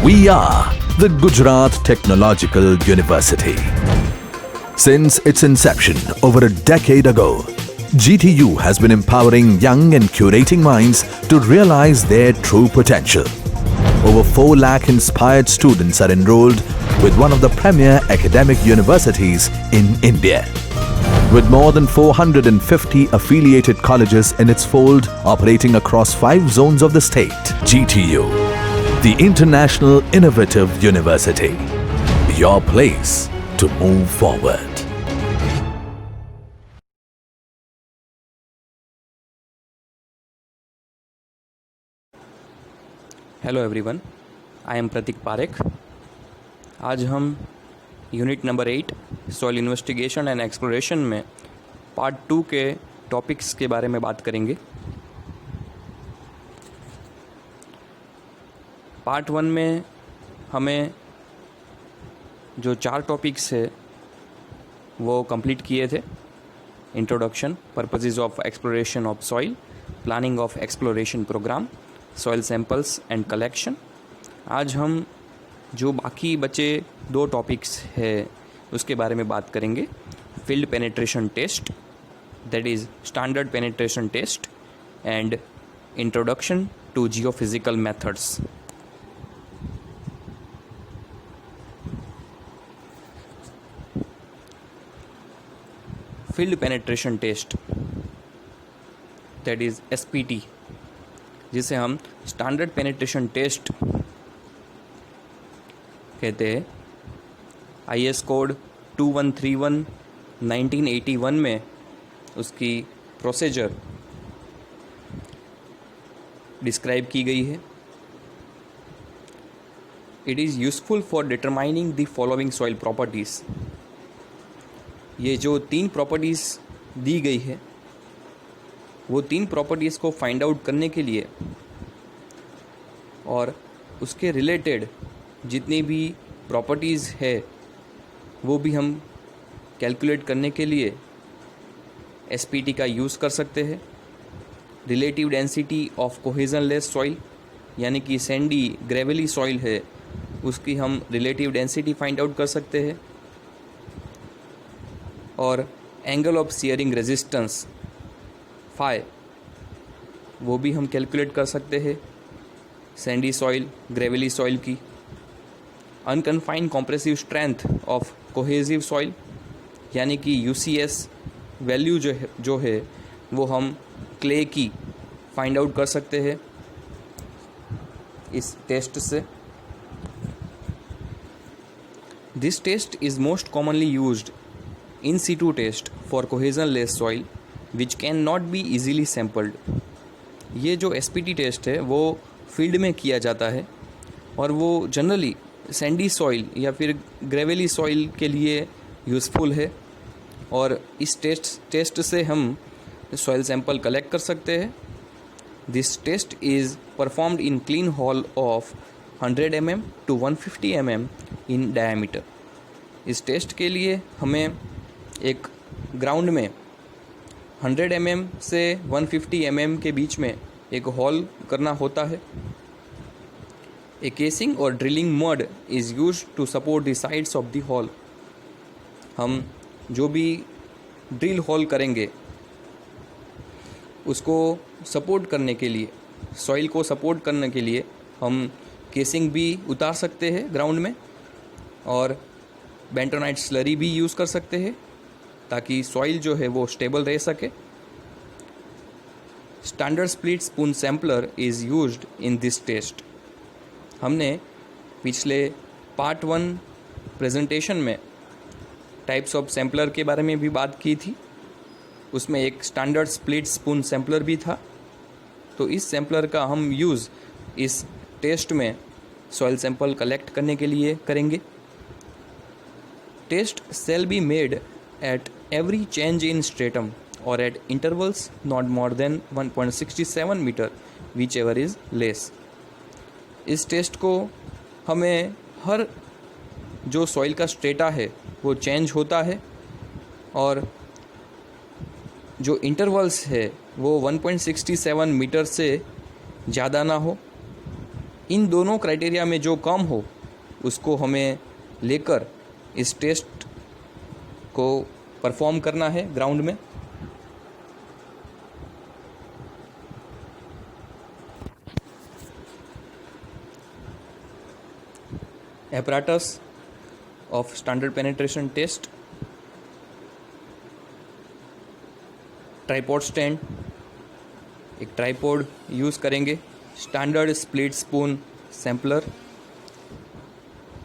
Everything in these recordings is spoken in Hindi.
We are the Gujarat Technological University. Since its inception over a decade ago, GTU has been empowering young and curating minds to realize their true potential. Over 4 lakh inspired students are enrolled with one of the premier academic universities in India. With more than 450 affiliated colleges in its fold operating across 5 zones of the state, GTU, the International Innovative University, your place to move forward. Hello everyone, I am Prateek Parekh. आज हम unit number 8 soil investigation and exploration में पार्ट 2 के टॉपिक्स के बारे में बात करेंगे। पार्ट 1 में हमें जो 4 टॉपिक्स है वो कंप्लीट किए थे। Introduction, purposes of exploration of soil, planning of exploration program, soil samples and collection. आज हम जो बाकी बचे 2 टॉपिक्स है उसके बारे में बात करेंगे। Field penetration test, that is standard penetration test, and introduction to geophysical methods. Field penetration test, that is SPT, जिसे हम स्टैंडर्ड पेनिट्रेशन टेस्ट कहते हैं। आईएस कोड 2131 1981 में उसकी प्रोसीजर डिस्क्राइब की गई है। It is useful for determining the following soil properties. ये जो 3 प्रॉपर्टीज़ दी गई है वो 3 प्रॉपर्टीज़ को फाइंड आउट करने के लिए और उसके रिलेटेड जितनी भी प्रॉपर्टीज़ है वो भी हम कैलकुलेट करने के लिए एसपीटी का यूज़ कर सकते हैं। रिलेटिव डेंसिटी ऑफ कोहेजनलेस सॉइल, यानी कि सैंडी ग्रेवली सॉइल है उसकी हम रिलेटिव डेंसिटी फाइंड आउट कर सकते हैं। और angle of shearing resistance phi, वो भी हम कैलकुलेट कर सकते हैं सैंडी सॉइल ग्रेवली सॉइल की। Unconfined compressive strength of cohesive soil, यानी कि यूसीएस वैल्यू जो है वो हम क्ले की फाइंड आउट कर सकते हैं इस टेस्ट से। This test is most commonly used in situ test for cohesionless soil which can not be easily sampled. ये जो एसपीटी टेस्ट है वो फील्ड में किया जाता है और वो जनरली सैंडी सॉइल या फिर ग्रेवली सॉइल के लिए यूज़फुल है। और इस टेस्ट से हम सॉइल सैंपल कलेक्ट कर सकते हैं। This test is performed in clean hole of 100 mm to 150 mm in diameter. इस टेस्ट के लिए हमें एक ग्राउंड में 100 mm से 150 mm के बीच में एक हॉल करना होता है। ए केसिंग और drilling mud is used to support the sides of the hole. हम जो भी ड्रिल हॉल करेंगे उसको सपोर्ट करने के लिए, सॉइल को सपोर्ट करने के लिए हम केसिंग भी उतार सकते हैं ग्राउंड में, और बेंटोनाइट स्लरी भी यूज़ कर सकते हैं ताकि सॉइल जो है वो स्टेबल रह सके। Standard split spoon sampler is used in this test. हमने पिछले पार्ट 1 प्रेजेंटेशन में टाइप्स ऑफ सैम्पलर के बारे में भी बात की थी। उसमें एक स्टैंडर्ड स्प्लिट स्पून सैम्पलर भी था। तो इस सैम्पलर का हम यूज़ इस टेस्ट में सॉइल सैंपल कलेक्ट करने के लिए करेंगे। Test shall be made at every change in stratum or at intervals not more than 1.67 meter, whichever is less. इस टेस्ट को हमें हर जो सॉइल का स्ट्रेटा है वो चेंज होता है और जो इंटरवल्स है वो 1.67 मीटर से ज़्यादा ना हो, इन दोनों क्राइटेरिया में जो कम हो उसको हमें लेकर इस टेस्ट को परफॉर्म करना है ग्राउंड में। apparatus of standard penetration test, tripod stand, एक ट्राइपॉड यूज़ करेंगे, स्टैंडर्ड स्प्लिट स्पून सैम्पलर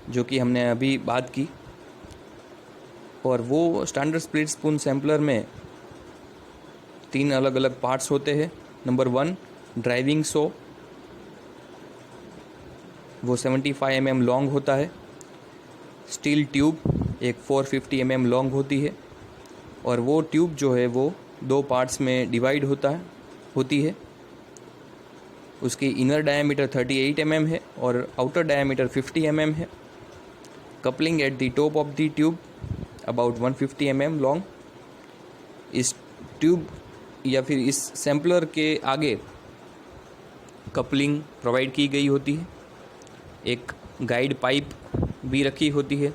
जो कि हमने अभी बात की, और वो स्टैंडर्ड स्प्लिट स्पून सैम्पलर में 3 अलग अलग पार्ट्स होते हैं। नंबर 1 ड्राइविंग सो, वो 75 mm लॉन्ग होता है। स्टील ट्यूब एक 450 mm लॉन्ग होती है, और वो ट्यूब जो है वो 2 पार्ट्स में डिवाइड होती है। उसकी इनर डायमीटर 38 mm है और आउटर डायमीटर 50 mm है। Coupling at the top of the tube about 150 mm long. इस ट्यूब या फिर इस सैम्पलर के आगे कपलिंग प्रोवाइड की गई होती है। एक गाइड पाइप भी रखी होती है,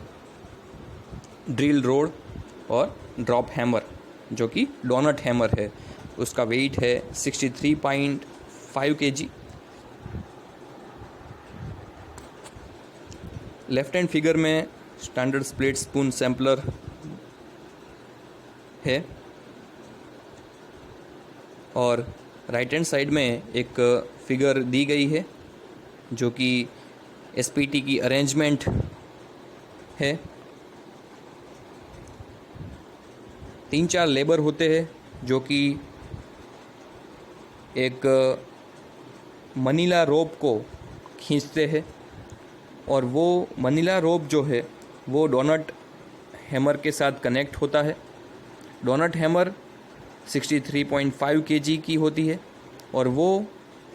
ड्रिल रोड और ड्रॉप हैमर जो कि डोनट हैमर है। उसका वेट है 63.5 kg। लेफ्ट हैंड फिगर में स्टैंडर्ड स्प्लिट स्पून सैम्पलर है, और राइट हैंड साइड में एक फिगर दी गई है जो कि एसपीटी की अरेंजमेंट है। 3-4 लेबर होते हैं जो कि एक मनीला रोप को खींचते हैं, और वो मनीला रोप जो है वो डोनट हैमर के साथ कनेक्ट होता है। डोनट हैमर 63.5 kg की होती है, और वो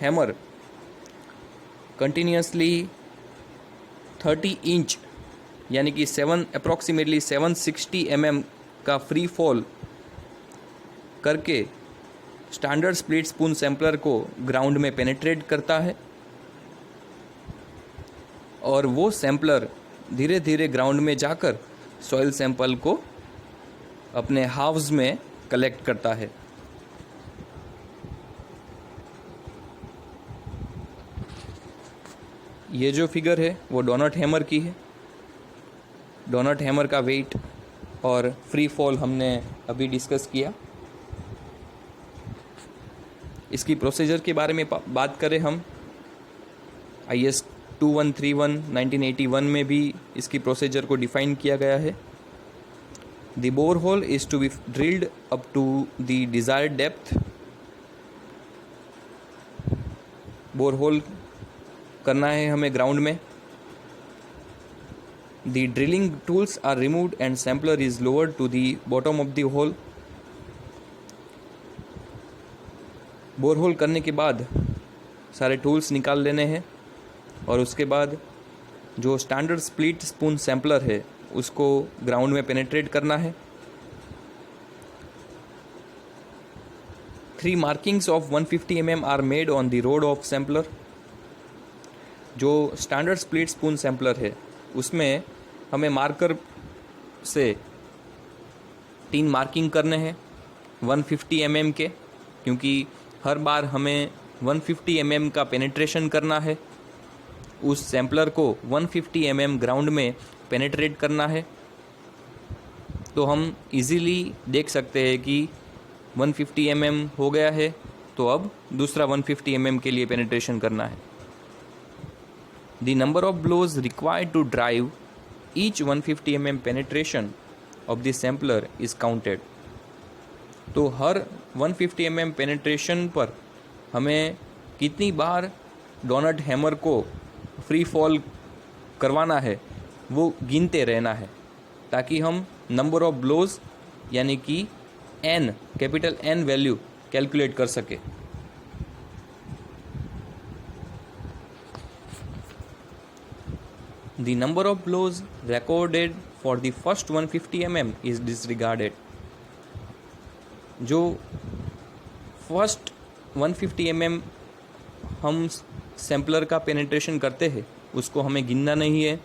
हैमर कंटिन्यूसली 30 इंच यानी कि अप्रॉक्सीमेटली 760 mm का फ्री फॉल करके स्टैंडर्ड स्प्लिट स्पून सैम्पलर को ग्राउंड में पेनिट्रेट करता है, और वो सैम्पलर धीरे धीरे ग्राउंड में जाकर सॉइल सैंपल को अपने हाउस में कलेक्ट करता है। ये जो फिगर है वो डोनट हैमर की है। डोनट हैमर का वेट और फ्री फॉल हमने अभी डिस्कस किया। इसकी प्रोसीजर के बारे में बात करें हम, IS 2131 1981 में भी इसकी प्रोसीजर को डिफाइन किया गया है। The bore hole is to be drilled up to the desired depth. Bore hole करना है हमें ग्राउंड में। The drilling tools are removed and sampler is lowered to the bottom of the hole. Bore hole करने के बाद सारे टूल्स निकाल लेने हैं, और उसके बाद जो स्टैंडर्ड स्प्लिट स्पून सैम्पलर है उसको ग्राउंड में पेनिट्रेट करना है। 3 markings of 150 mm are made on the rod of sampler. जो स्टैंडर्ड स्प्लिट स्पून सैम्पलर है उसमें हमें मार्कर से 3 मार्किंग करने हैं 150 mm के, क्योंकि हर बार हमें 150 mm का पेनिट्रेशन करना है। उस सैम्पलर को 150 mm ग्राउंड में पेनिट्रेट करना है। तो हम इजीली देख सकते हैं कि 150 mm हो गया है, तो अब दूसरा 150 mm के लिए पेनिट्रेशन करना है। The number of blows required to drive each 150 mm penetration of the sampler is counted. तो हर 150 mm पेनिट्रेशन पर हमें कितनी बार डोनट हैमर को फ्री फॉल करवाना है वो गिनते रहना है, ताकि हम नंबर ऑफ ब्लोज यानी कि N capital N value calculate कर सके। The number of blows recorded for the first 150 mm is disregarded. जो फर्स्ट 150 mm हम सैम्पलर का पेनिट्रेशन करते हैं उसको हमें गिनना नहीं है.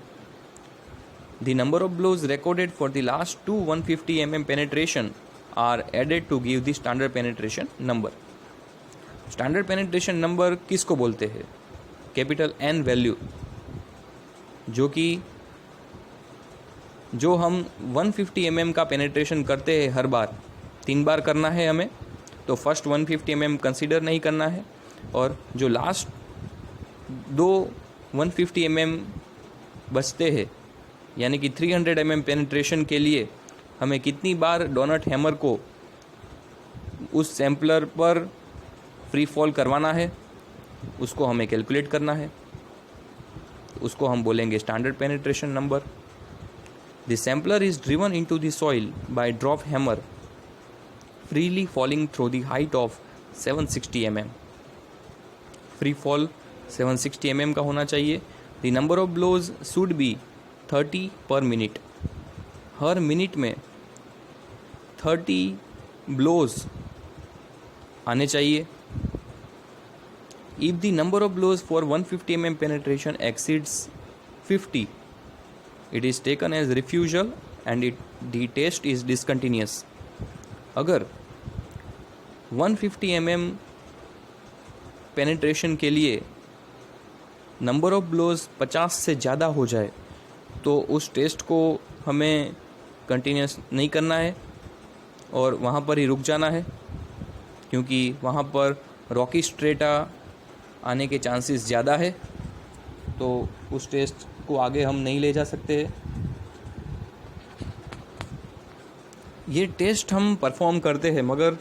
The number of blows recorded for the last two 150 mm penetration are added to give the standard penetration number. Standard penetration number किसको बोलते हैं? कैपिटल N वैल्यू, जो हम 150 mm का पेनिट्रेशन करते हैं हर बार 3 बार करना है हमें, तो फर्स्ट 150 mm कंसीडर नहीं करना है, और जो लास्ट दो 150 mm बचते हैं यानी कि 300 mm पेनिट्रेशन के लिए हमें कितनी बार डोनट हैमर को उस सैम्पलर पर फ्री फॉल करवाना है उसको हमें कैलकुलेट करना है. उसको हम बोलेंगे standard penetration number. The sampler is driven into the soil by drop hammer freely falling through the height of 760 mm. Free fall 760 mm का होना चाहिए. The number of blows should be 30 per minute. Her minute में 30 ब्लोज आने चाहिए. If the number of blows for 150 mm penetration exceeds 50, it is taken as refusal and the test is discontinuous. अगर 150 mm पेनिट्रेशन के लिए नंबर ऑफ ब्लोज 50 से ज़्यादा हो जाए तो उस टेस्ट को हमें कंटिन्यूस नहीं करना है और वहाँ पर ही रुक जाना है, क्योंकि वहाँ पर रॉकी स्ट्रेटा आने के चांसेस ज़्यादा है, तो उस टेस्ट को आगे हम नहीं ले जा सकते हैं. ये टेस्ट हम परफॉर्म करते हैं मगर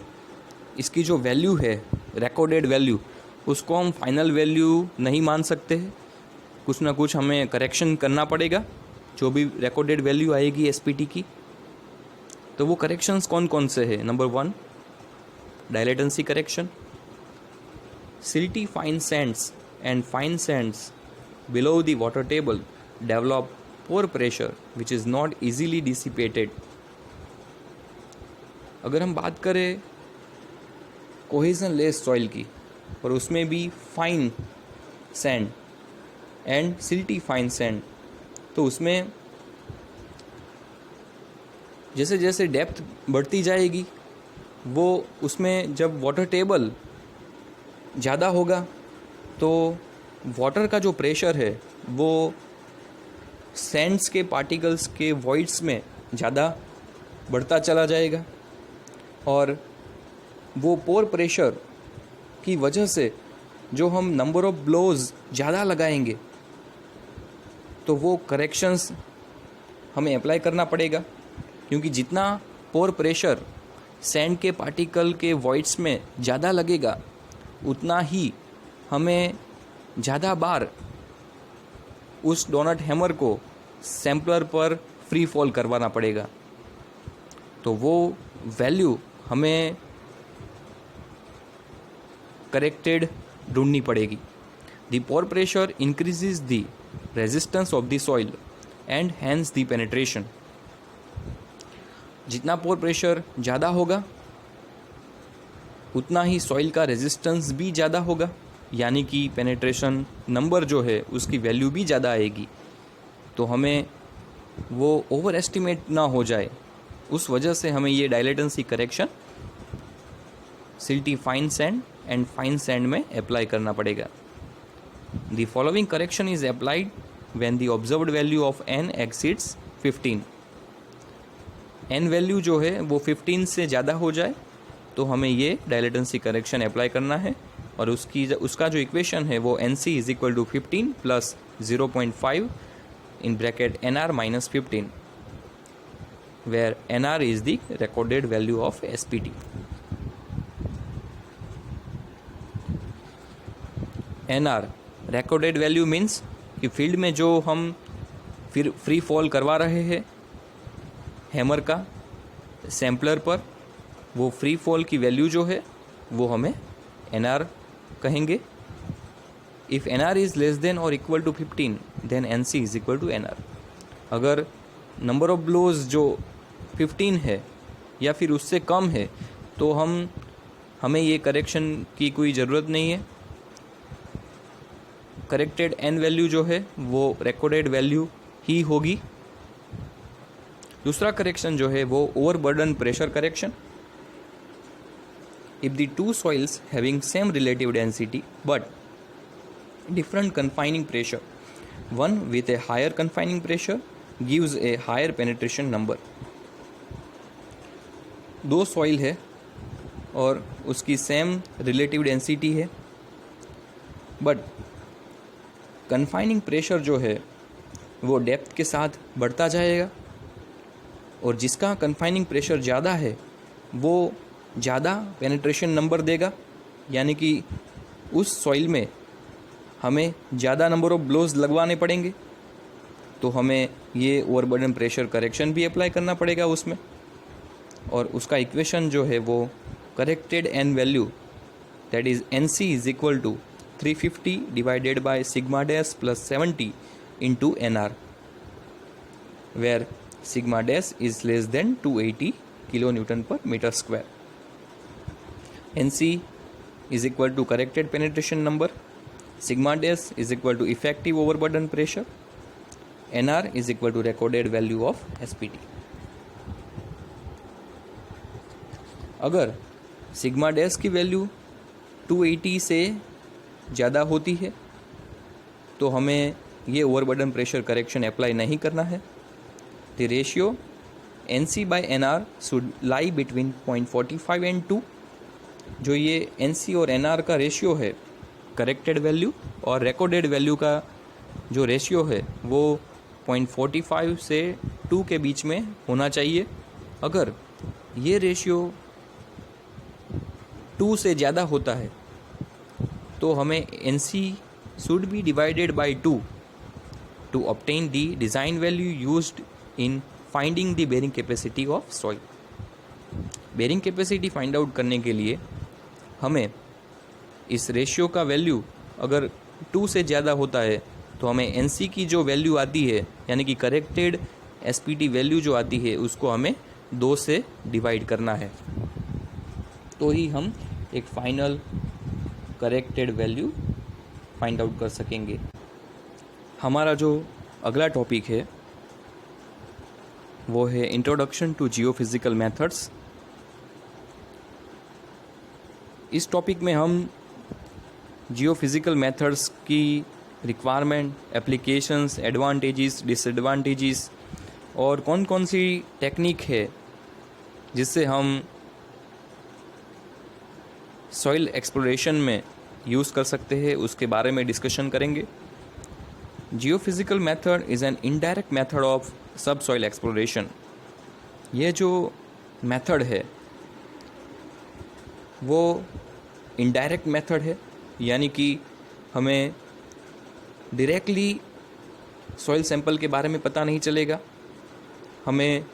इसकी जो वैल्यू है रिकॉर्डेड वैल्यू उसको हम फाइनल वैल्यू नहीं मान सकते हैं. कुछ ना कुछ हमें करेक्शन करना पड़ेगा जो भी रिकॉर्डेड वैल्यू आएगी एसपीटी की. तो वो करेक्शंस कौन कौन से हैं? Number 1 dilatancy correction. Silty fine sands and fine sands below the water table develop pore pressure which is not easily dissipated. अगर हम बात करें कोहेजन लेस सॉइल की और उसमें भी fine sand and silty fine sand, तो उसमें जैसे जैसे डेप्थ बढ़ती जाएगी वो उसमें जब वाटर टेबल ज़्यादा होगा तो वाटर का जो प्रेशर है वो सैंड्स के पार्टिकल्स के वॉइड्स में ज़्यादा बढ़ता चला जाएगा, और वो पोर प्रेशर की वजह से जो हम नंबर ऑफ ब्लोज ज़्यादा लगाएंगे तो वो करेक्शंस हमें अप्लाई करना पड़ेगा, क्योंकि जितना पोर प्रेशर सैंड के पार्टिकल के वॉइड्स में ज़्यादा लगेगा उतना ही हमें ज़्यादा बार उस डोनट हैमर को सैम्पलर पर फ्री फॉल करवाना पड़ेगा. तो वो वैल्यू हमें करेक्टेड ढूंढनी पड़ेगी. The pore pressure increases the resistance of the soil and hence the penetration. जितना पोर प्रेशर ज़्यादा होगा उतना ही सॉइल का रेजिस्टेंस भी ज़्यादा होगा, यानी कि पेनिट्रेशन नंबर जो है उसकी वैल्यू भी ज़्यादा आएगी. तो हमें वो ओवर एस्टिमेट ना हो जाए उस वजह से हमें ये dilatancy correction silty fine sand and fine sand में अप्लाई करना पड़ेगा. The following correction is applied when the observed value of n exceeds 15. n value जो है वो 15 से ज़्यादा हो जाए तो हमें ये डायलेटेंसी करेक्शन अप्लाई करना है, और उसका जो इक्वेशन है वो NC is equal to 15 plus 0.5 in bracket NR minus 15, where NR is the recorded value of SPT. NR recorded value means कि फील्ड में जो हम फिर फ्री फॉल करवा रहे हैं हैमर का सैम्पलर पर, वो फ्री फॉल की वैल्यू जो है वो हमें NR कहेंगे. If NR is less than और equal to 15 then NC is equal to NR. अगर नंबर ऑफ ब्लोज जो 15 है या फिर उससे कम है तो हमें ये करेक्शन की कोई ज़रूरत नहीं है. करेक्टेड एन वैल्यू जो है वो रिकॉर्डेड वैल्यू ही होगी। दूसरा करेक्शन जो है वो overburden pressure correction. If the two soils having same relative density but different confining pressure, one with a higher confining pressure gives a higher penetration number। दो सॉइल है और उसकी सेम रिलेटिव डेंसिटी है, बट कन्फाइनिंग प्रेशर जो है वो डेप्थ के साथ बढ़ता जाएगा, और जिसका कन्फाइनिंग प्रेशर ज़्यादा है वो ज़्यादा पेनिट्रेशन नंबर देगा, यानी कि उस सॉइल में हमें ज़्यादा नंबर ऑफ ब्लोज लगवाने पड़ेंगे, तो हमें ये ओवरबर्डन प्रेशर करेक्शन भी अप्लाई करना पड़ेगा उसमें। और उसका इक्वेशन जो है वो corrected N value that is NC is equal to 350 divided by sigma dash plus 70 into NR, where sigma dash is less than 280 kilo newton per metre square. NC is equal to corrected penetration number, sigma dash is equal to effective overburden pressure, NR is equal to recorded value of SPT। अगर सिग्मा डैश की वैल्यू 280 से ज़्यादा होती है तो हमें ये ओवरबर्डन प्रेशर करेक्शन अप्लाई नहीं करना है। The ratio NC by NR should lie between 0.45 and 2। जो ये NC और NR का रेशियो है, करेक्टेड वैल्यू और रिकॉर्डेड वैल्यू का जो रेशियो है वो 0.45 से 2 के बीच में होना चाहिए। अगर ये रेशियो 2 से ज़्यादा होता है तो हमें NC should be divided by 2 to obtain the design value used in finding the bearing capacity of soil. Bearing capacity find out करने के लिए हमें इस रेशियो का वैल्यू अगर 2 से ज़्यादा होता है तो हमें NC की जो वैल्यू आती है, यानी कि करेक्टेड SPT वैल्यू जो आती है, उसको हमें 2 से डिवाइड करना है, तो ही हम एक final corrected value find out कर सकेंगे। हमारा जो अगला टॉपिक है वो है इंट्रोडक्शन टू जियोफिज़िकल मेथड्स। इस टॉपिक में हम जियोफिज़िकल मेथड्स की रिक्वायरमेंट, एप्लीकेशंस, एडवांटेजेस, डिसएडवांटेजेस और कौन कौन सी टेक्निक है जिससे हम सॉइल एक्सप्लोरेशन में यूज़ कर सकते हैं, उसके बारे में डिस्कशन करेंगे। Geophysical method is an indirect method of subsoil exploration. ये जो मेथड है वो इनडायरेक्ट मेथड है, यानी कि हमें डायरेक्टली सॉइल सैंपल के बारे में पता नहीं चलेगा, हमें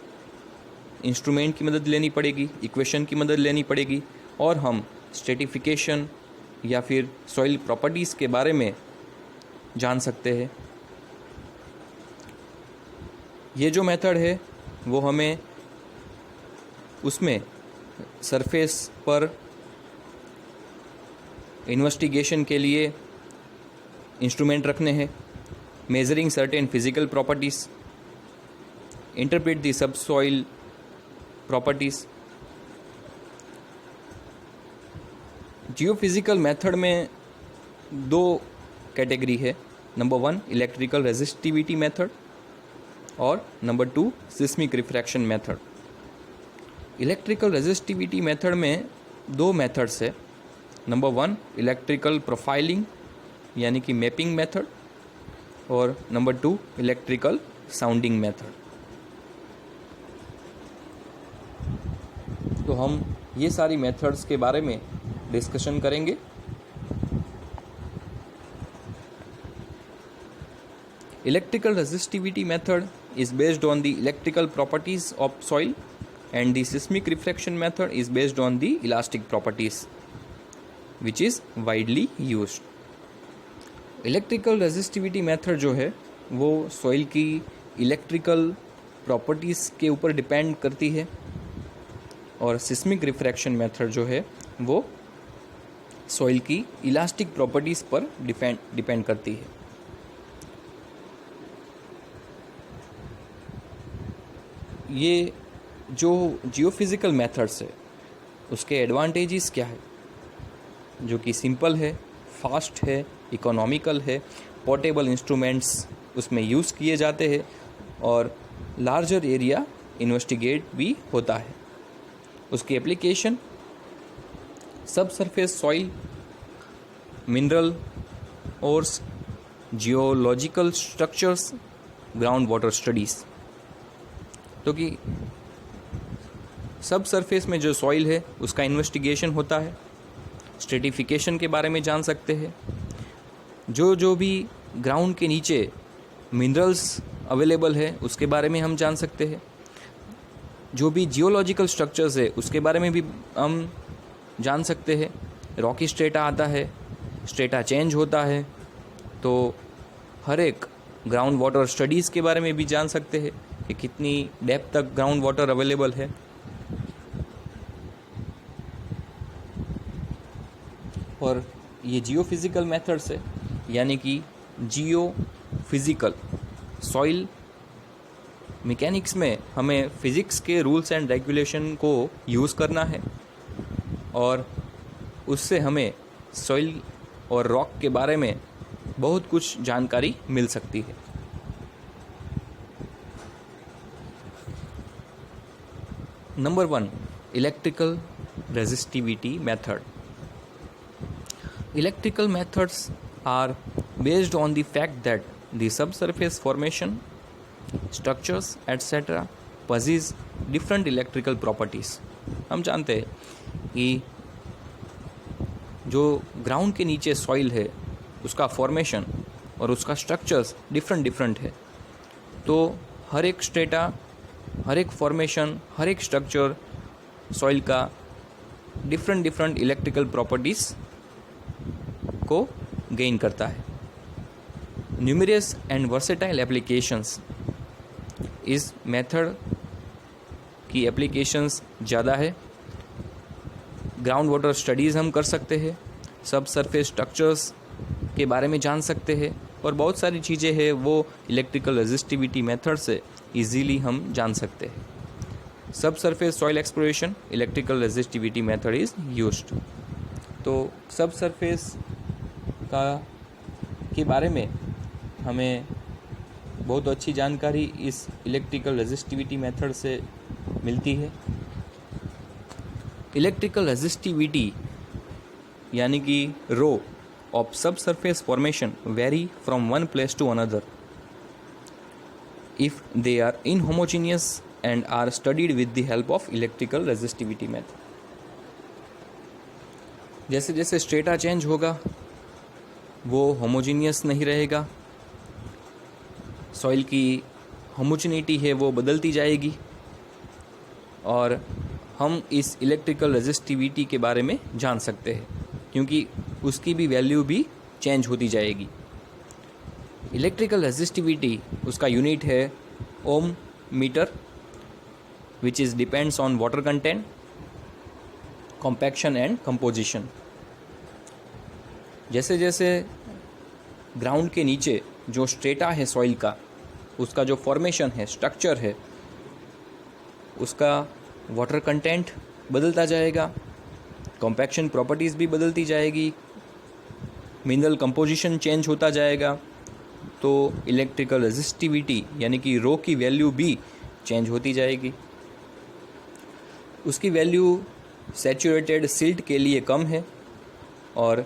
इंस्ट्रूमेंट की मदद लेनी पड़ेगी, इक्वेशन की मदद लेनी पड़ेगी, और हम स्ट्रेटिफिकेशन या फिर सॉइल प्रॉपर्टीज़ के बारे में जान सकते हैं। ये जो मेथड है वो हमें उसमें सरफेस पर इन्वेस्टिगेशन के लिए इंस्ट्रूमेंट रखने हैं, measuring certain physical properties, interpret the subsoil properties. Geophysical method में 2 कैटेगरी है। नंबर 1 इलेक्ट्रिकल रेजिस्टिविटी मेथड और number 2 seismic refraction method. Electrical resistivity method में 2 मेथड्स है। नंबर 1 इलेक्ट्रिकल प्रोफाइलिंग यानी कि मैपिंग मेथड, और नंबर 2 इलेक्ट्रिकल साउंडिंग मेथड। तो हम ये सारी मेथड्स के बारे में डिस्कशन करेंगे। Electrical resistivity method is based on the electrical properties of soil and the seismic refraction method is based on the elastic properties which is widely used. Electrical resistivity method जो है वो soil की electrical properties के ऊपर डिपेंड करती है, और seismic refraction method जो है वो सॉइल की इलास्टिक प्रॉपर्टीज़ पर डिपेंड करती है। ये जो जियोफिज़िकल मेथड्स है उसके एडवांटेजेस क्या है, जो कि सिंपल है, फास्ट है, इकोनॉमिकल है, पोर्टेबल इंस्ट्रूमेंट्स उसमें यूज़ किए जाते हैं और लार्जर एरिया इन्वेस्टिगेट भी होता है। उसकी एप्लीकेशन सब surface soil, mineral ores, geological structures, ground water studies. तो कि सब सरफेस में जो सॉइल है उसका इन्वेस्टिगेशन होता है, स्ट्रेटिफिकेशन के बारे में जान सकते हैं, जो भी ग्राउंड के नीचे मिनरल्स अवेलेबल है उसके बारे में हम जान सकते हैं, जो भी जियोलॉजिकल स्ट्रक्चर्स है उसके बारे में भी हम जान सकते हैं। रॉकी स्ट्रेटा आता है, स्ट्रेटा चेंज होता है, तो हर एक ग्राउंड वाटर स्टडीज़ के बारे में भी जान सकते हैं कि कितनी डेप्थ तक ग्राउंड वाटर अवेलेबल है। और ये जियोफिज़िकल मेथड्स है, यानी कि जियोफिज़िकल सॉइल मैकेनिक्स में हमें फिज़िक्स के रूल्स एंड रेगुलेशन को यूज़ करना है और उससे हमें सॉइल और रॉक के बारे में बहुत कुछ जानकारी मिल सकती है। Number 1, electrical resistivity method. Electrical methods are based on the fact that the subsurface formation, structures, etc. possess different electrical properties. हम जानते हैं कि जो ग्राउंड के नीचे सॉइल है उसका फॉर्मेशन और उसका स्ट्रक्चर्स डिफरेंट है। तो हर एक स्ट्रेटा, हर एक फॉर्मेशन, हर एक स्ट्रक्चर सॉइल का डिफरेंट इलेक्ट्रिकल प्रॉपर्टीज़ को गेन करता है। न्यूमरस एंड वर्सेटाइल एप्लीकेशंस, इस मेथड की एप्लीकेशंस ज़्यादा है। ग्राउंड वाटर स्टडीज़ हम कर सकते हैं, सब सरफेस स्ट्रक्चर्स के बारे में जान सकते हैं और बहुत सारी चीज़ें हैं वो इलेक्ट्रिकल रेजिस्टिविटी मेथड से इजीली हम जान सकते हैं। सब surface soil exploration electrical resistivity method is used. तो सब सरफेस के बारे में हमें बहुत अच्छी जानकारी इस इलेक्ट्रिकल रेजिस्टिविटी मेथड से मिलती है। इलेक्ट्रिकल रेजिस्टिविटी यानी कि rho of subsurface formation vary from one place to another if they are inhomogeneous and are studied with the help of electrical resistivity method. जैसे जैसे स्ट्रेटा चेंज होगा वो होमोजीनियस नहीं रहेगा, सॉइल की होमोजेनिटी है वो बदलती जाएगी और हम इस इलेक्ट्रिकल रेजिस्टिविटी के बारे में जान सकते हैं क्योंकि उसकी भी वैल्यू भी चेंज होती जाएगी। इलेक्ट्रिकल रेजिस्टिविटी उसका यूनिट है ohm metre, which is depends on water content, compaction and composition. जैसे जैसे ग्राउंड के नीचे जो स्ट्रेटा है सॉइल का, उसका जो फॉर्मेशन है, स्ट्रक्चर है, उसका वाटर कंटेंट बदलता जाएगा, कॉम्पैक्शन प्रॉपर्टीज़ भी बदलती जाएगी, मिनरल कंपोजिशन चेंज होता जाएगा, तो इलेक्ट्रिकल रेजिस्टिविटी यानी कि रो की वैल्यू भी चेंज होती जाएगी। उसकी वैल्यू सैचुरेटेड सिल्ट के लिए कम है और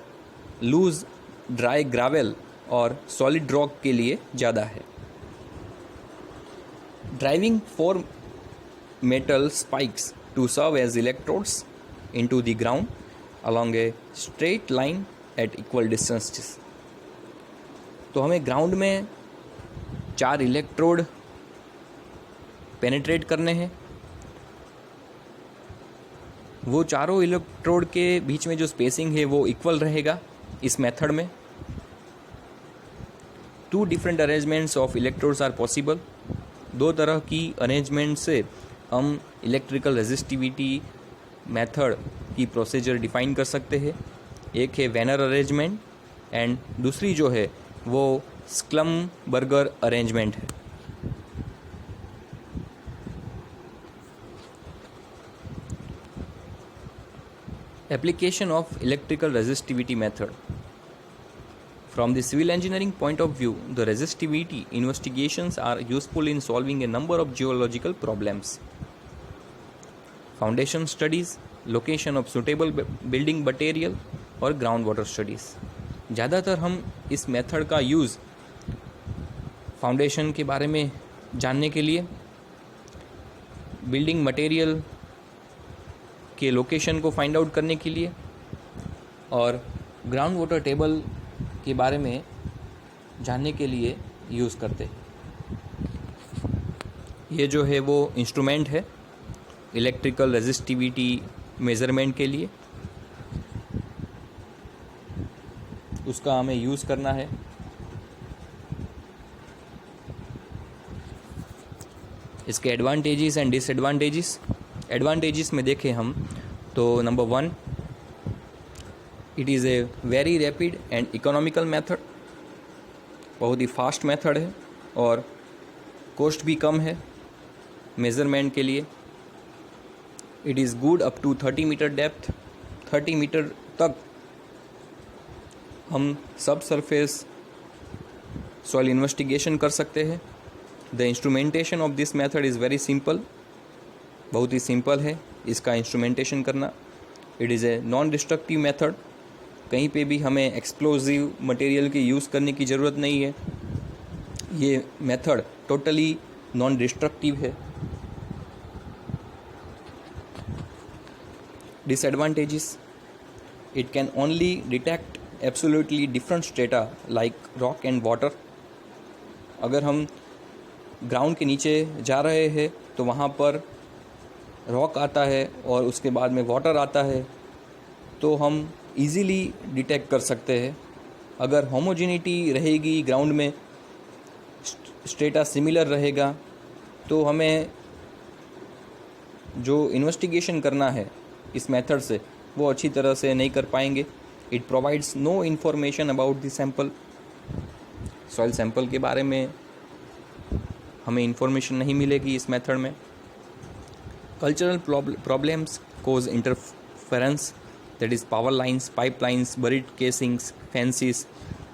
लूज ड्राई ग्रावेल और सॉलिड रॉक के लिए ज़्यादा है। Driving four metal spikes to serve as electrodes into the ground along a straight line at equal distances। तो हमें ग्राउंड में 4 इलेक्ट्रोड पेनिट्रेट करने हैं। वो चारों इलेक्ट्रोड के बीच में जो स्पेसिंग है वो इक्वल रहेगा इस मेथड में। 2 different arrangements of electrodes are possible. 2 तरह की अरेंजमेंट से हम इलेक्ट्रिकल रेजिस्टिविटी मेथड की प्रोसीजर डिफाइन कर सकते हैं। एक है वेनर अरेंजमेंट एंड दूसरी जो है वो स्क्लमबर्गर अरेंजमेंट है। Application of electrical resistivity method. From the civil engineering point of view, the resistivity investigations are useful in solving a number of geological problems. Foundation studies, location of suitable building material और ग्राउंड वाटर स्टडीज़। ज़्यादातर हम इस मेथड का यूज़ फाउंडेशन के बारे में जानने के लिए, बिल्डिंग मटेरियल के लोकेशन को फाइंड आउट करने के लिए और ग्राउंड वाटर टेबल के बारे में जानने के लिए यूज़ करते हैं। ये जो है वो इंस्ट्रूमेंट है इलेक्ट्रिकल रेजिस्टिविटी मेज़रमेंट के लिए, उसका हमें यूज़ करना है। इसके एडवांटेजेस एंड डिसएडवांटेजेस। एडवांटेजेस में देखें हम तो number 1, it is a very rapid and economical method. बहुत ही फास्ट मेथड है और कॉस्ट भी कम है मेज़रमेंट के लिए। It is good up to 30 metre depth. 30 metre तक हम सब सरफेस सॉइल इन्वेस्टिगेशन कर सकते हैं। The instrumentation of this method is very simple. बहुत ही सिंपल है इसका इंस्ट्रूमेंटेशन करना। It is a non destructive method. कहीं पे भी हमें एक्सप्लोजिव मटेरियल की यूज़ करने की ज़रूरत नहीं है। ये मेथड टोटली नॉन डिस्ट्रक्टिव है। Disadvantages, it can only detect absolutely different strata like rock and water. अगर हम ग्राउंड के नीचे जा रहे हैं तो वहाँ पर रॉक आता है और उसके बाद में वाटर आता है, तो हम इजीली डिटेक्ट कर सकते हैं। अगर होमोजेनिटी रहेगी ग्राउंड में, स्ट्रेटा सिमिलर रहेगा, तो हमें जो इन्वेस्टिगेशन करना है इस मेथड से वो अच्छी तरह से नहीं कर पाएंगे। It provides no information about the sample. Soil sample के बारे में हमें इंफॉर्मेशन नहीं मिलेगी इस मेथड में। Cultural problems cause interference, that is power lines, pipelines, buried casings, fences.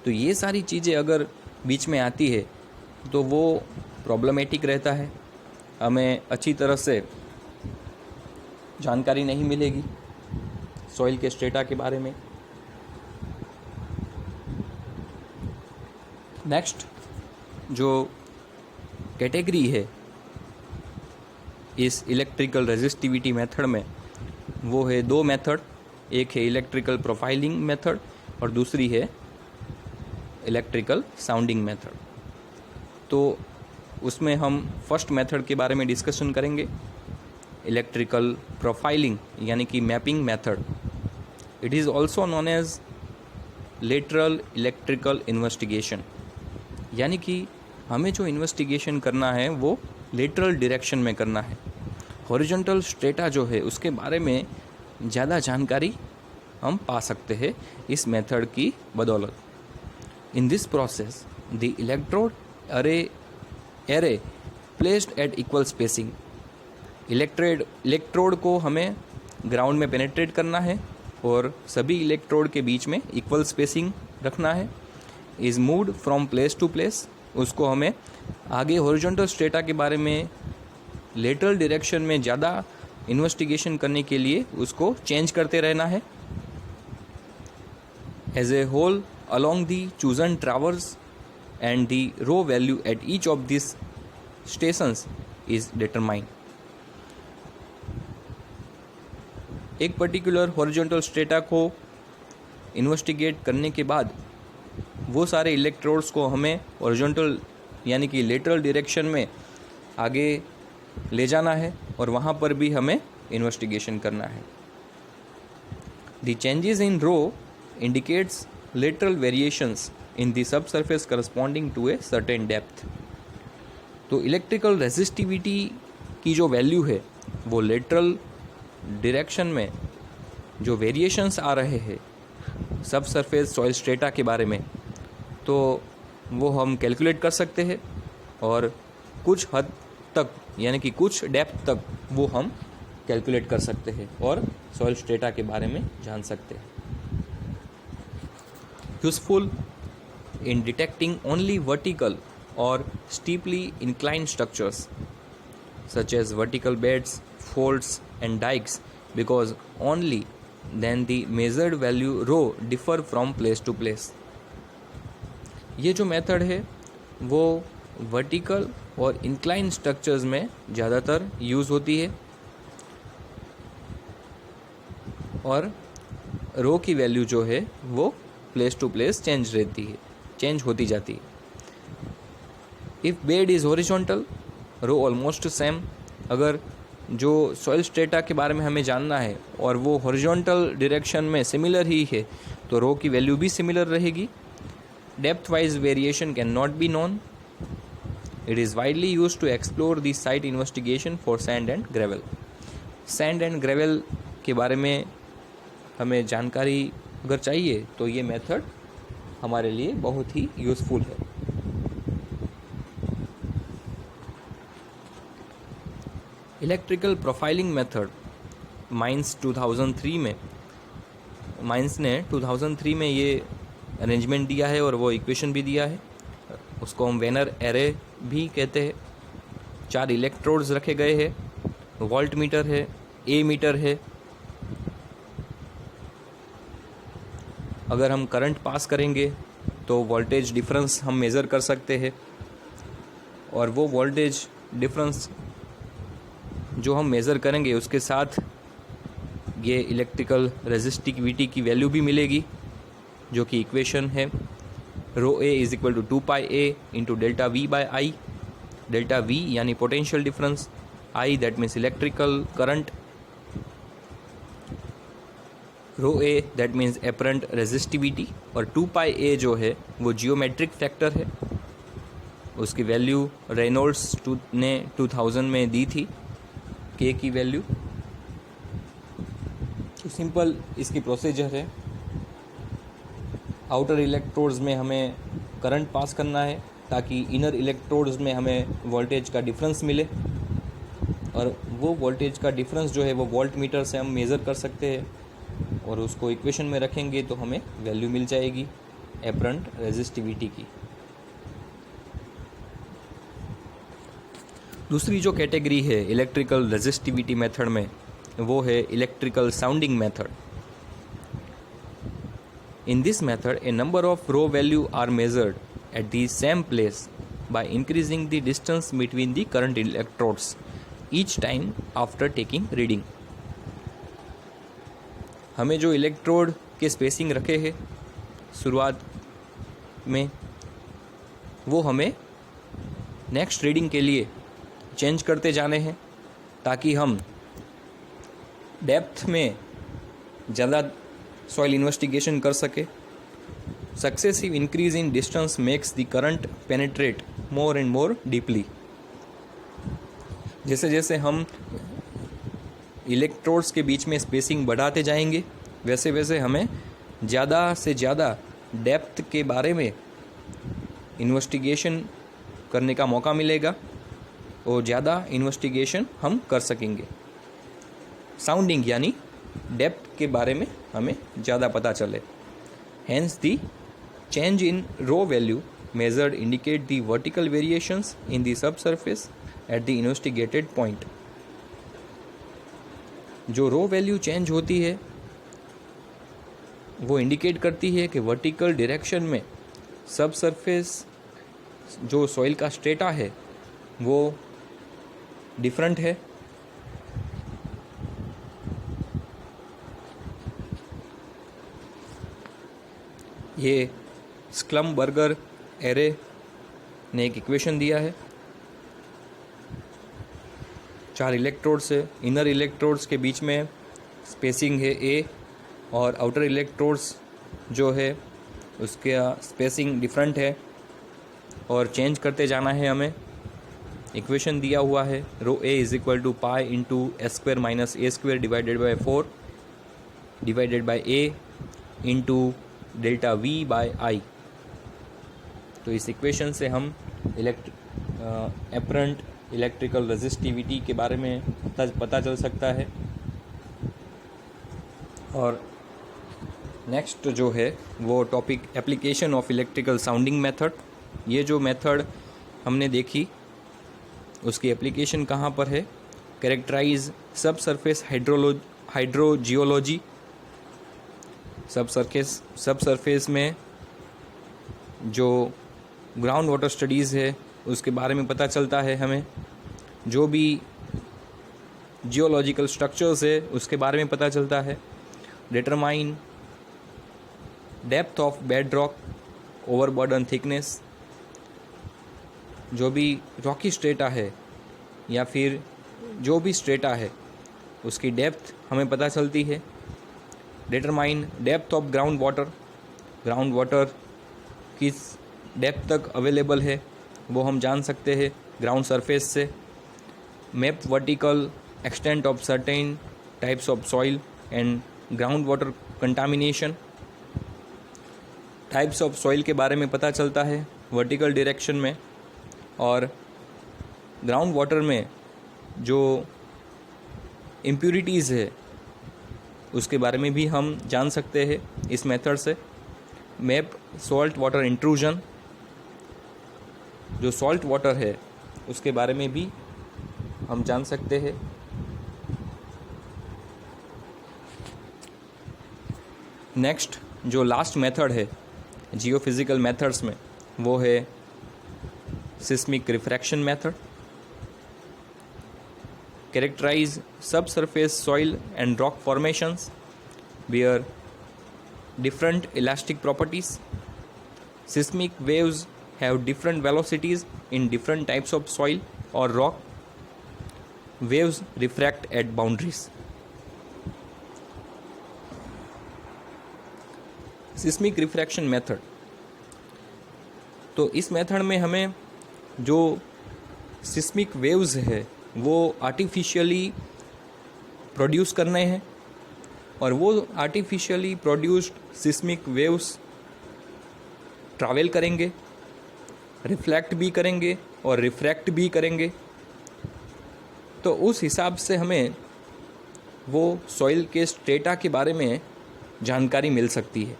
तो ये सारी चीज़ें अगर बीच में आती है तो वो प्रॉब्लमेटिक रहता है, हमें अच्छी तरह से जानकारी नहीं मिलेगी सॉइल के स्ट्रेटा के बारे में। नेक्स्ट जो कैटेगरी है इस इलेक्ट्रिकल रेजिस्टिविटी मेथड में, वो है 2 मेथड। एक है इलेक्ट्रिकल प्रोफाइलिंग मेथड और दूसरी है इलेक्ट्रिकल साउंडिंग मेथड। तो उसमें हम फर्स्ट मेथड के बारे में डिस्कशन करेंगे, इलेक्ट्रिकल प्रोफाइलिंग यानी कि mapping method. It is also known as lateral electrical investigation, यानी कि हमें जो इन्वेस्टिगेशन करना है वो लेटरल डायरेक्शन में करना है। हॉरिजॉन्टल स्ट्रेटा जो है उसके बारे में ज़्यादा जानकारी हम पा सकते हैं इस मेथड की बदौलत। In this process the electrode array placed at equal spacing. Electrode को हमें ग्राउंड में पेनेट्रेट करना है और सभी इलेक्ट्रोड के बीच में इक्वल स्पेसिंग रखना है। Is moved from place to place. उसको हमें आगे हॉरिजॉन्टल स्ट्रेटा के बारे में लेटरल डायरेक्शन में ज़्यादा इन्वेस्टिगेशन करने के लिए उसको चेंज करते रहना है। As a whole along the chosen traverse and the rho value at each of this stations is determined. एक पर्टिकुलर हॉरिजॉन्टल स्ट्रेटा को इन्वेस्टिगेट करने के बाद वो सारे इलेक्ट्रोड्स को हमें हॉरिजॉन्टल यानी कि लेटरल डायरेक्शन में आगे ले जाना है और वहाँ पर भी हमें इन्वेस्टिगेशन करना है। The changes in rho indicates lateral variations in the subsurface corresponding to a certain depth. तो इलेक्ट्रिकल रेजिस्टिविटी की जो वैल्यू है वो लेटरल डायरेक्शन में जो वेरिएशंस आ रहे हैं सब सरफेस सॉइल स्ट्रेटा के बारे में, तो वो हम कैलकुलेट कर सकते हैं और कुछ हद तक यानी कि कुछ डेप्थ तक वो हम कैलकुलेट कर सकते हैं और सॉइल स्ट्रेटा के बारे में जान सकते हैं. Useful in detecting only vertical or steeply inclined structures such as vertical beds, folds and dikes, because only then the measured value rho differ from place to place. ये जो मेथड है वो वर्टिकल और इंक्लाइन स्ट्रक्चर्स में ज़्यादातर यूज़ होती है और रो की वैल्यू जो है वो प्लेस टू प्लेस चेंज होती जाती है. If bed is horizontal rho almost same. अगर जो सॉइल स्ट्रेटा के बारे में हमें जानना है और वो हॉरिजॉन्टल डायरेक्शन में सिमिलर ही है तो रो की वैल्यू भी सिमिलर रहेगी. Depth wise variation can not be known. It is widely use to explore the site investigation for sand and gravel. Sand and gravel के बारे में हमें जानकारी अगर चाहिए तो ये मेथड हमारे लिए बहुत ही यूज़फुल है. इलेक्ट्रिकल प्रोफाइलिंग मेथड माइंस 2003 में माइंस ने 2003 में ये अरेंजमेंट दिया है और वो इक्वेशन भी दिया है. उसको हम वेनर एरे भी कहते हैं. 4 इलेक्ट्रोड्स रखे गए हैं. वोल्ट मीटर है, ए मीटर है. अगर हम करंट पास करेंगे तो वोल्टेज डिफरेंस हम मेज़र कर सकते हैं और वो वोल्टेज डिफरेंस जो हम मेज़र करेंगे उसके साथ ये इलेक्ट्रिकल रेजिस्टिविटी की वैल्यू भी मिलेगी जो कि इक्वेशन है rho a is equal to 2πa into delta V by I. Delta V यानी potential difference, I that means electrical current, rho a that means apparent resistivity और 2πa जो है वो जियोमेट्रिक फैक्टर है. उसकी वैल्यू रेनॉल्ड्स ने 2000 में दी थी के की वैल्यू. तो सिंपल इसकी प्रोसीजर है. आउटर इलेक्ट्रोड्स में हमें करंट पास करना है ताकि इनर इलेक्ट्रोड्स में हमें वोल्टेज का डिफरेंस मिले और वो वोल्टेज का डिफरेंस जो है वो वोल्ट मीटर से हम मेज़र कर सकते हैं और उसको इक्वेशन में रखेंगे तो हमें वैल्यू मिल जाएगी एपरेंट रेजिस्टिविटी की. दूसरी जो कैटेगरी है इलेक्ट्रिकल रेजिस्टिविटी मेथड में वो है electrical sounding method. In this method a number of rho value are measured at the same place by increasing the distance between the current electrodes each time after taking reading. हमें जो इलेक्ट्रोड के स्पेसिंग रखे हैं शुरुआत में वो हमें नेक्स्ट रीडिंग के लिए चेंज करते जाने हैं ताकि हम डेप्थ में ज़्यादा सॉइल इन्वेस्टिगेशन कर सके. Successive increase in distance makes the current penetrate more and more deeply. जैसे जैसे हम इलेक्ट्रोड्स के बीच में स्पेसिंग बढ़ाते जाएंगे वैसे वैसे हमें ज़्यादा से ज़्यादा डेप्थ के बारे में इन्वेस्टिगेशन करने का मौका मिलेगा और ज़्यादा इन्वेस्टिगेशन हम कर सकेंगे. साउंडिंग यानी डेप्थ के बारे में हमें ज़्यादा पता चले. Hence the change in rho value measured indicate the vertical variations in the subsurface at the investigated point. जो रो वैल्यू चेंज होती है वो इंडिकेट करती है कि वर्टिकल डायरेक्शन में सब सरफेस जो सॉइल का स्ट्रेटा है वो डिफरेंट है. ये स्क्लमबर्गर एरे ने एक इक्वेशन दिया है. 4 इलेक्ट्रोड्स है. इनर इलेक्ट्रोड्स के बीच में स्पेसिंग है ए और आउटर इलेक्ट्रोड्स जो है उसका स्पेसिंग डिफरेंट है और चेंज करते जाना है हमें. इक्वेशन दिया हुआ है rho a is equal to pi into s square minus a square divided by 4 divided by a into delta V by I. तो इस इक्वेशन से हम एपरेंट इलेक्ट्रिकल रेजिस्टिविटी के बारे में पता चल सकता है। और नेक्स्ट जो है वो topic application of electrical sounding method. ये जो मेथड हमने देखी उसकी एप्लीकेशन कहाँ पर है? कैरेक्टराइज सब सरफेस हाइड्रोजियोलॉजी। सब सरफेस में जो ग्राउंड वाटर स्टडीज़ है उसके बारे में पता चलता है हमें। जो भी जियोलॉजिकल स्ट्रक्चर्स है उसके बारे में पता चलता है। Determine depth of bed rock, overburden thickness. जो भी रॉकी स्ट्रेटा है या फिर जो भी स्ट्रेटा है उसकी डेप्थ हमें पता चलती है। Determine depth of ground water किस डेप्थ तक अवेलेबल है वो हम जान सकते हैं ग्राउंड सरफेस से। Map vertical extent of certain types of soil and ground water contamination. Types of soil के बारे में पता चलता है वर्टिकल डायरेक्शन में। और ग्राउंड वाटर में जो इम्प्यूरिटीज़ है उसके बारे में भी हम जान सकते हैं इस मेथड से। मैप सॉल्ट वाटर इंट्रूजन, जो सॉल्ट वाटर है उसके बारे में भी हम जान सकते हैं। नेक्स्ट जो लास्ट मेथड है जियोफिज़िकल मेथड्स में वो है सिस्मिक रिफ्रैक्शन मेथड। कैरेक्टराइज सब surface soil and rock formations where different elastic properties. Seismic waves have different velocities in different types of soil or rock. Waves refract at boundaries. Seismic refraction method. तो इस मेथड में हमें जो सिस्मिक वेव्स है वो आर्टिफिशियली प्रोड्यूस करने हैं और वो artificially produced seismic waves travel करेंगे, रिफ्लेक्ट भी करेंगे और रिफ्रैक्ट भी करेंगे। तो उस हिसाब से हमें वो सॉइल के स्ट्रेटा के बारे में जानकारी मिल सकती है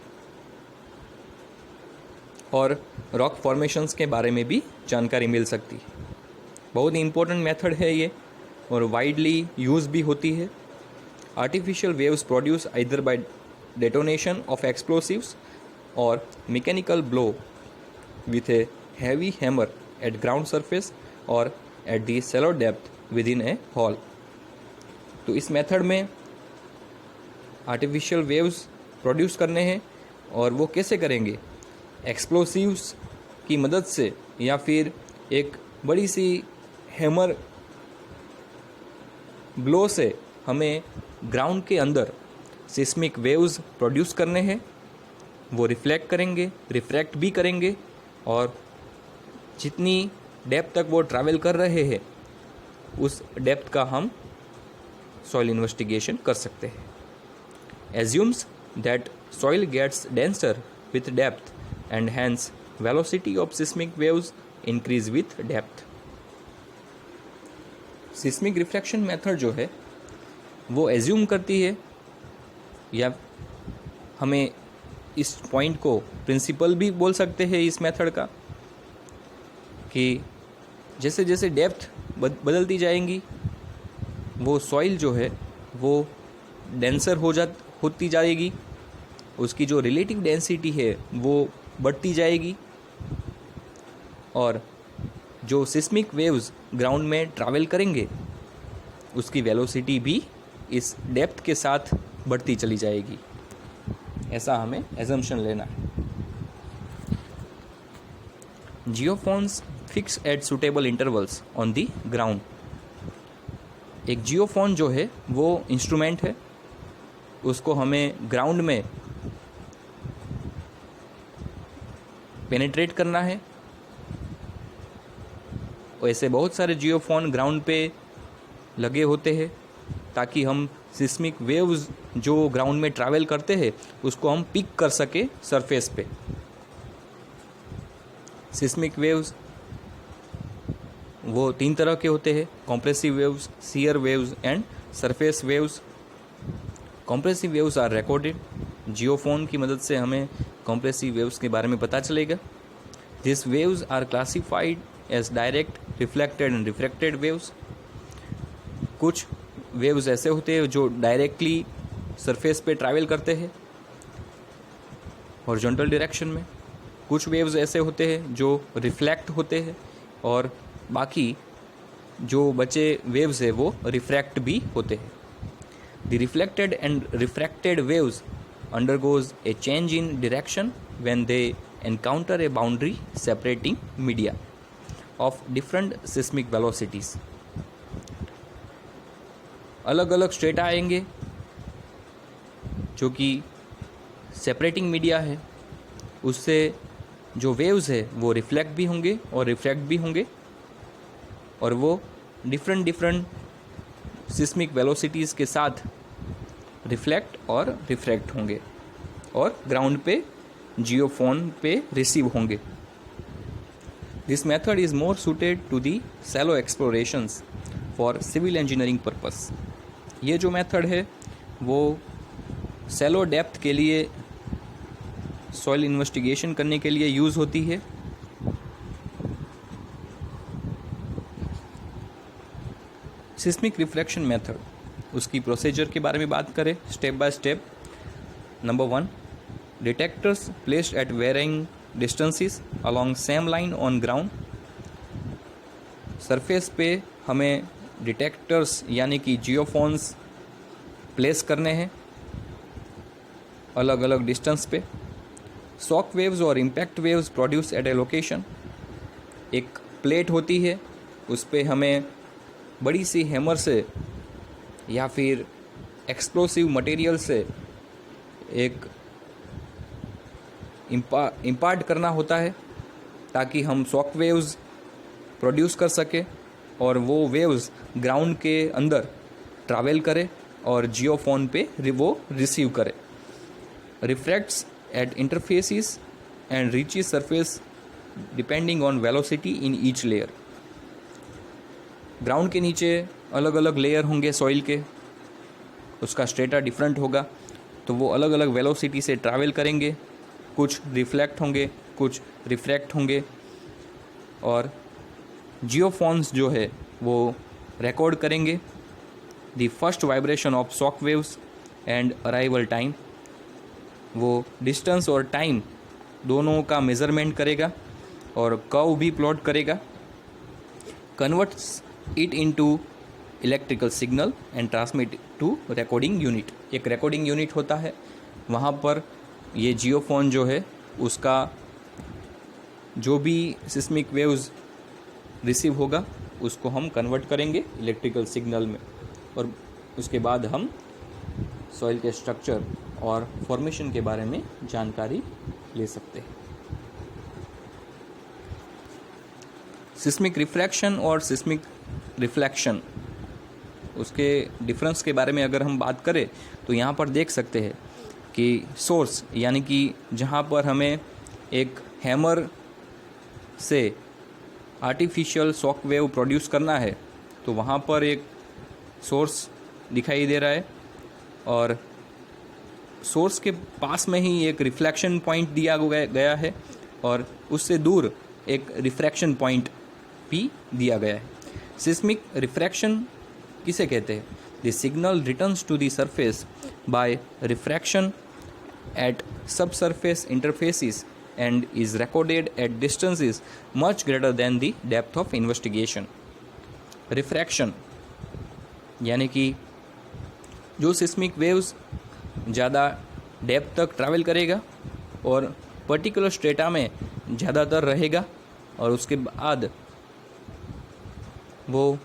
और रॉक फॉर्मेशंस के बारे में भी जानकारी मिल सकती है। बहुत ही इम्पोर्टेंट मेथड है ये और वाइडली यूज़ भी होती है। Artificial waves produced either by detonation of explosives or mechanical blow with a heavy hammer at ground surface or at the shallow depth within a hole. तो इस मेथड में आर्टिफिशियल वेव्स प्रोड्यूस करने हैं और वो कैसे करेंगे? एक्सप्लोसिव्स की मदद से या फिर एक बड़ी सी हैमर ब्लो से हमें ग्राउंड के अंदर सिस्मिक वेव्स प्रोड्यूस करने हैं। वो रिफ्लेक्ट करेंगे, रिफ्रैक्ट भी करेंगे और जितनी डेप्थ तक वो ट्रैवल कर रहे हैं उस डेप्थ का हम सॉइल इन्वेस्टिगेशन कर सकते हैं। Assumes that soil gets denser with depth and hence velocity of seismic waves increase with depth. Seismic refraction method जो है वो एज्यूम करती है या हमें इस पॉइंट को प्रिंसिपल भी बोल सकते हैं इस मेथड का कि जैसे जैसे डेप्थ बदलती जाएंगी वो सॉइल जो है वो डेंसर होती जाएगी, उसकी जो रिलेटिव डेंसिटी है वो बढ़ती जाएगी और जो सिस्मिक वेव्स ग्राउंड में ट्रैवल करेंगे उसकी वेलोसिटी भी इस डेप्थ के साथ बढ़ती चली जाएगी। ऐसा हमें एजम्पशन लेना है। Geophones fix at suitable intervals on the ground. एक जियोफोन जो है वो इंस्ट्रूमेंट है, उसको हमें ग्राउंड में पेनिट्रेट करना है। ऐसे बहुत सारे जियोफोन ग्राउंड पे लगे होते हैं ताकि हम सिस्मिक वेव्स जो ग्राउंड में ट्रैवल करते हैं उसको हम पिक कर सके सरफेस पे। सिस्मिक वेव्स वो 3 तरह के होते हैं, compressive waves, shear waves and surface waves. Compressive waves are recorded. Geophone की मदद से हमें कॉम्प्रेसिव वेव्स के बारे में पता चलेगा। This waves are classified as direct, reflected and refracted waves. कुछ वेव्स ऐसे होते हैं जो डायरेक्टली सरफेस पे ट्रैवल करते हैं हॉरिजॉन्टल डायरेक्शन में। कुछ वेव्स ऐसे होते हैं जो रिफ्लेक्ट होते हैं, और बाकी जो बचे वेव्स है वो रिफ्रैक्ट भी होते हैं। The reflected and refracted waves undergoes a change in direction when they encounter a boundary separating media of different seismic velocities। अलग अलग स्ट्रेटा आएंगे जो कि सेपरेटिंग मीडिया है, उससे जो वेव्स है वो रिफ्लेक्ट भी होंगे और रिफ्रैक्ट भी होंगे, और वो डिफरेंट सिस्मिक वेलोसिटीज़ के साथ रिफ्लेक्ट और रिफ्रैक्ट होंगे और ग्राउंड पे जियोफोन पे रिसीव होंगे। This method is more suited to the shallow explorations for civil engineering purpose. ये जो मेथड है वो सैलो डेप्थ के लिए, सॉइल इन्वेस्टिगेशन करने के लिए यूज़ होती है। सिस्मिक रिफ्लेक्शन मेथड, उसकी प्रोसीजर के बारे में बात करें step by step. Number 1, detectors placed at varying distances along same line on ground. Surface पे हमें डिटेक्टर्स यानी कि जियोफोन्स प्लेस करने हैं अलग अलग डिस्टेंस पे। शॉक वेव्स और impact waves produce at A location. एक प्लेट होती है, उस पे हमें बड़ी सी हैमर से या फिर एक्सप्लोसिव मटेरियल से एक इम्पार्ट करना होता है ताकि हम शॉक वेव्स प्रोड्यूस कर सके और वो वेव्स ग्राउंड के अंदर ट्रैवल करे और जियोफोन पे वो रिसीव करे। Refracts at interfaces and reaches surface depending on velocity in each layer. Ground के नीचे अलग अलग लेयर होंगे सॉइल के, उसका स्ट्रेटा डिफरेंट होगा, तो वो अलग अलग वेलोसिटी से ट्रैवल करेंगे। कुछ रिफ्लेक्ट होंगे, कुछ रिफ्रैक्ट होंगे, और जियोफोन्स जो है वो रिकॉर्ड करेंगे the first vibration of shock waves and arrival time. वो डिस्टेंस और टाइम दोनों का मेज़रमेंट करेगा और कर्व भी प्लॉट करेगा। Converts it into electrical signal and transmit to recording unit. एक रिकॉर्डिंग यूनिट होता है, वहाँ पर ये जियोफोन जो है उसका जो भी सिस्मिक वेव्स रिसीव होगा उसको हम कन्वर्ट करेंगे इलेक्ट्रिकल सिग्नल में, और उसके बाद हम सॉइल के स्ट्रक्चर और फॉर्मेशन के बारे में जानकारी ले सकते हैं। सिस्मिक रिफ्रैक्शन और सिस्मिक रिफ्लेक्शन, उसके डिफरेंस के बारे में अगर हम बात करें तो यहाँ पर देख सकते हैं कि सोर्स यानी कि जहाँ पर हमें एक हैमर से आर्टिफिशियल शॉक वेव प्रोड्यूस करना है तो वहाँ पर एक सोर्स दिखाई दे रहा है, और सोर्स के पास में ही एक रिफ्लेक्शन पॉइंट दिया गया है और उससे दूर एक रिफ्रैक्शन पॉइंट भी दिया गया है। सिस्मिक रिफ्रैक्शन किसे कहते हैं? The signal returns to the surface by refraction at subsurface interfaces and is recorded at distances much greater than the depth of investigation. Refraction यानी कि जो सिस्मिक वेव्स ज़्यादा डेप्थ तक ट्रैवल करेगा और पर्टिकुलर स्ट्रेटा में ज़्यादातर रहेगा, और उसके बाद वो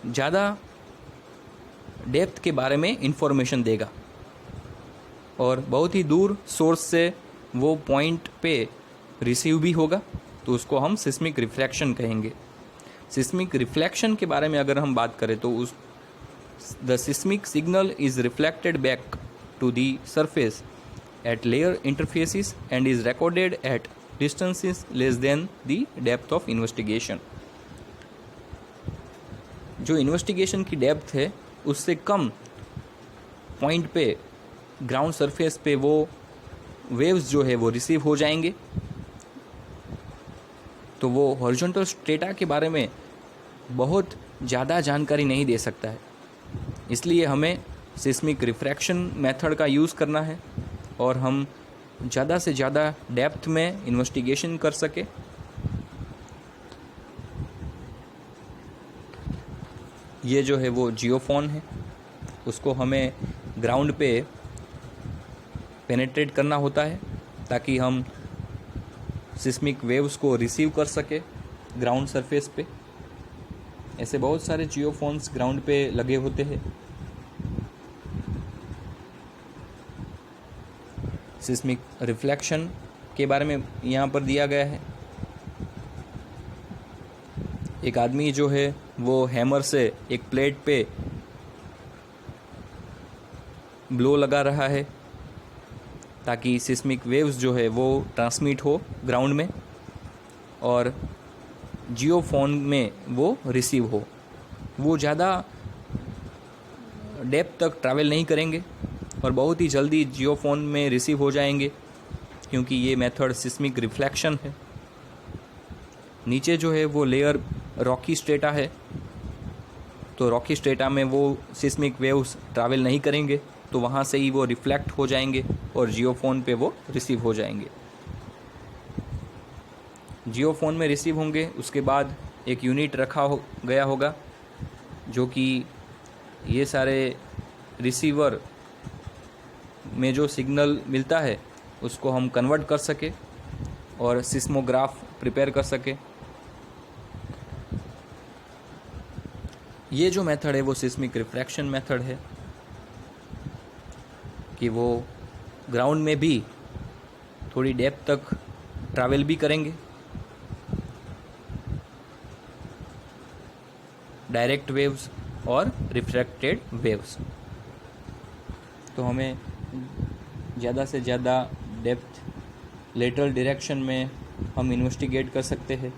ज़्यादा डेप्थ के बारे में इंफॉर्मेशन देगा, और बहुत ही दूर सोर्स से वो पॉइंट पे रिसीव भी होगा, तो उसको हम सिस्मिक रिफ्रैक्शन कहेंगे। सिस्मिक रिफ्लेक्शन के बारे में अगर हम बात करें तो the seismic signal is reflected back to the surface at layer interfaces and is recorded at distances less than the depth of investigation. जो इन्वेस्टिगेशन की डेप्थ है उससे कम पॉइंट पे ग्राउंड सरफेस पे वो वेव्स जो है वो रिसीव हो जाएंगे, तो वो हॉरिजॉन्टल स्ट्रेटा के बारे में बहुत ज़्यादा जानकारी नहीं दे सकता है। इसलिए हमें सिस्मिक रिफ्रैक्शन मेथड का यूज़ करना है और हम ज़्यादा से ज़्यादा डेप्थ में इन्वेस्टिगेशन कर सके। ये जो है वो जियोफोन है, उसको हमें ग्राउंड पे पेनेट्रेट करना होता है ताकि हम सिस्मिक वेव्स को रिसीव कर सके ग्राउंड सरफेस पे। ऐसे बहुत सारे जियोफोन्स ग्राउंड पे लगे होते हैं। सिस्मिक रिफ्लेक्शन के बारे में यहाँ पर दिया गया है। एक आदमी जो है वो हैमर से एक प्लेट पे ब्लो लगा रहा है ताकि सिस्मिक वेव्स जो है वो ट्रांसमिट हो ग्राउंड में और जियोफोन में वो रिसीव हो। वो ज़्यादा डेप्थ तक ट्रैवल नहीं करेंगे और बहुत ही जल्दी जियोफोन में रिसीव हो जाएंगे क्योंकि ये मेथड सिस्मिक रिफ्लेक्शन है। नीचे जो है वो लेयर रॉकी स्ट्रेटा है, तो रॉकी स्ट्रेटा में वो सिस्मिक वेव्स ट्रैवल नहीं करेंगे, तो वहाँ से ही वो रिफ्लेक्ट हो जाएंगे और जियोफोन पे वो रिसीव हो जाएंगे। जियोफोन में रिसीव होंगे, उसके बाद एक यूनिट रखा गया होगा जो कि ये सारे रिसीवर में जो सिग्नल मिलता है उसको हम कन्वर्ट कर सके और सिस्मोग्राफ प्रिपेयर कर सके। ये जो मेथड है वो सिस्मिक रिफ्रैक्शन मेथड है कि वो ग्राउंड में भी थोड़ी डेप्थ तक ट्रैवल भी करेंगे। डायरेक्ट वेव्स और रिफ्रैक्टेड वेव्स, तो हमें ज़्यादा से ज़्यादा डेप्थ लेटरल डायरेक्शन में हम इन्वेस्टिगेट कर सकते हैं।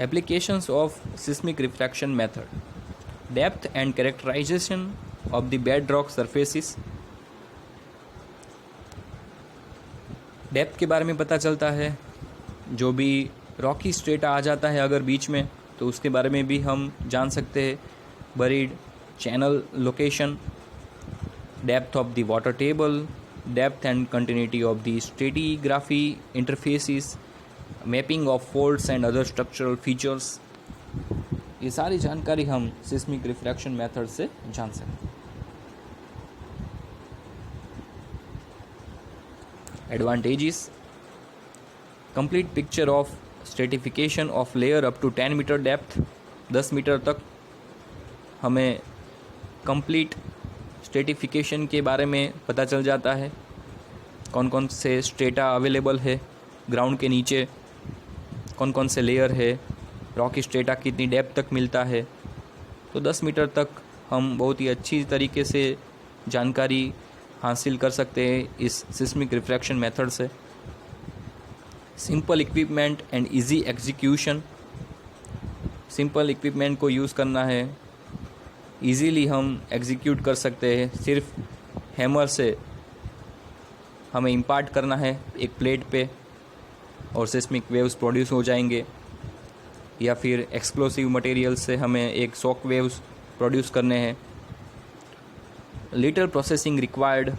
Applications of seismic refraction method: depth and characterization of the bedrock surfaces. Depth के बारे में पता चलता है, जो भी रॉकी स्ट्रेटा आ जाता है अगर बीच में तो उसके बारे में भी हम जान सकते हैं। Buried channel location, depth of the water table, depth and continuity of the stratigraphy interfaces, mapping of folds and other structural features. ये सारी जानकारी हम सिस्मिक रिफ्रैक्शन मेथड से जान सकते हैं। Advantages: complete picture of stratification of layer up to 10 metre depth. 10 metre तक हमें कंप्लीट स्ट्रेटिफिकेशन के बारे में पता चल जाता है, कौन कौन से स्ट्रेटा अवेलेबल है ग्राउंड के नीचे, कौन कौन से लेयर है, रॉकी स्ट्रेटा कितनी डेप्थ तक मिलता है। तो 10 मीटर तक हम बहुत ही अच्छी तरीके से जानकारी हासिल कर सकते हैं इस सिस्मिक रिफ्रैक्शन मेथड से। Simple equipment and easy execution. Simple equipment को यूज़ करना है, इजीली हम एग्जीक्यूट कर सकते हैं। सिर्फ हैमर से हमें इम्पार्ट करना है एक प्लेट पे और सिस्मिक वेव्स प्रोड्यूस हो जाएंगे, या फिर एक्सप्लोसिव मटेरियल से हमें एक शॉक वेव्स प्रोड्यूस करने हैं। Little processing required